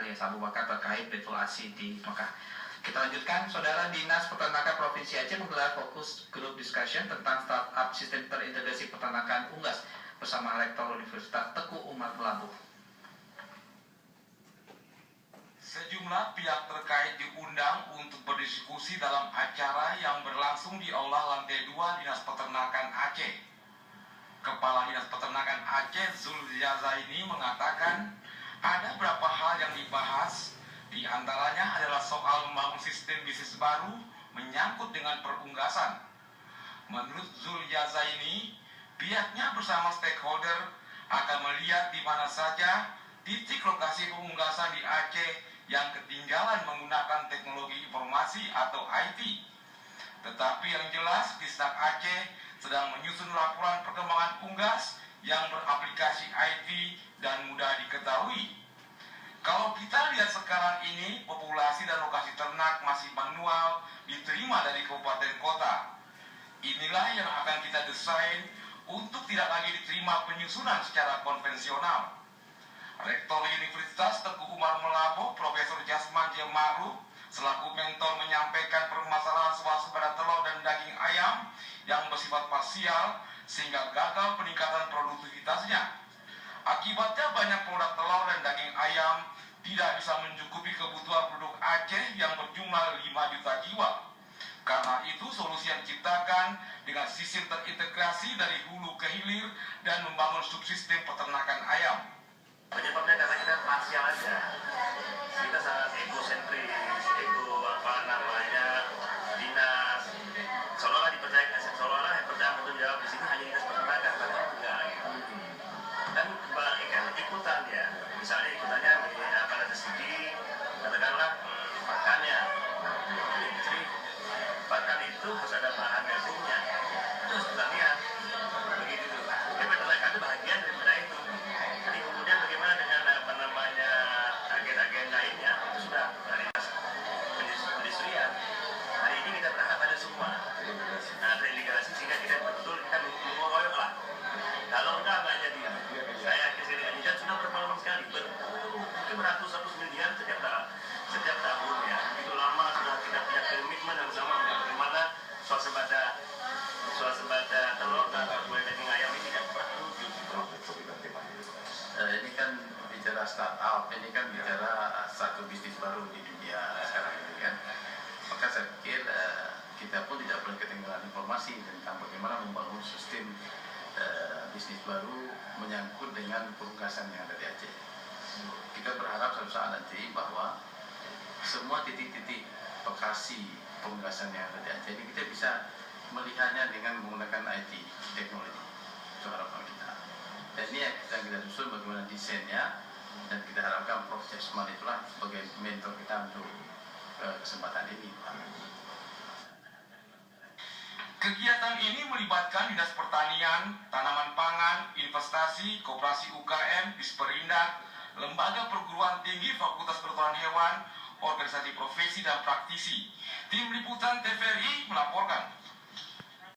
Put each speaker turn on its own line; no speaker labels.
alias Abu Bakar terkait betuasi di Mekah. Kita lanjutkan, Saudara. Dinas Peternakan Provinsi Aceh menggelar fokus group discussion tentang startup sistem terintegrasi peternakan unggas bersama Rektor Universitas Teguh Umar Melabuh.
Sejumlah pihak terkait diundang untuk berdiskusi dalam acara yang berlangsung di Aula Lantai 2 Dinas Peternakan Aceh. Kepala Dinas Peternakan Aceh Zuljazaini mengatakan ada beberapa hal yang dibahas. Di antaranya adalah soal membangun sistem bisnis baru menyangkut dengan perunggasan. Menurut Zuljazaini, pihaknya bersama stakeholder akan melihat di mana saja titik lokasi pengunggasan di Aceh yang ketinggalan menggunakan teknologi informasi atau IT. Tetapi yang jelas, Disnak Aceh sedang menyusun laporan perkembangan unggas yang beraplikasi IT dan mudah diketahui. Kalau kita lihat sekarang ini, populasi dan lokasi ternak masih manual diterima dari kabupaten kota. Inilah yang akan kita desain untuk tidak lagi diterima penyusunan secara konvensional. Rektor Universitas Teguh Umar Melabuh, Profesor Jasman J. Ma'ruf, selaku mentor menyampaikan permasalahan swasembada telur dan daging ayam yang bersifat parsial sehingga gagal peningkatan produktivitasnya. Akibatnya banyak produk telur dan daging ayam tidak bisa mencukupi kebutuhan produk Aceh yang berjumlah 5 juta jiwa. Karena itu solusi yang diciptakan dengan sistem terintegrasi dari hulu ke hilir dan membangun subsistem peternakan ayam.
Penyebabnya karena kita parsial aja, kita sangat egosentris, dinas, seolah-olah dipercaya, seolah-olah yang bertanggung jawab di sini hanya dinas peternakan, padahal enggak gitu. Dan ikan ikutan ya, misalnya ikutannya pada segi katakanlah pakannya, jadi pakan itu harus ada bahan gabungnya, itu harus kita lihat begitu. Jadi peternakan itu bagian daripada itu. Jadi kemudian bagaimana dengan agen-agen lainnya itu sudah dari perindustrian. Hari ini kita berharap ada semua. Nah, terintegrasi sehingga kita betul kita mengoyoh lah. Kalau enggak jadi. Saya yakin dengan Dijan sudah berpengalaman sekali, mungkin beratus-ratus miliar setiap tahun ya. Itu lama sudah kita punya komitmen yang sama bagaimana swasembada telur dan daging ayam ini tidak pernah terwujud.
Ini kan bicara startup, ini kan bicara satu bisnis baru di dunia sekarang ini kan. Maka saya pikir kita pun tidak boleh ketinggalan informasi tentang bagaimana membangun sistem bisnis baru menyangkut dengan perunggasan yang ada di Aceh. Kita berharap suatu saat nanti bahwa semua titik-titik lokasi perunggasan yang ada di Aceh ini kita bisa melihatnya dengan menggunakan IT, teknologi. Itu harapan kita. Dan ini yang kita susun bagaimana desainnya, dan kita harapkan Prof. Jasman itulah sebagai mentor kita untuk kesempatan ini.
Kegiatan ini melibatkan Dinas Pertanian, Tanaman Pangan, Investasi, Koperasi UKM, Disperindak, Lembaga Perguruan Tinggi, Fakultas Kedokteran Hewan, organisasi profesi dan praktisi. Tim Liputan TVRI melaporkan.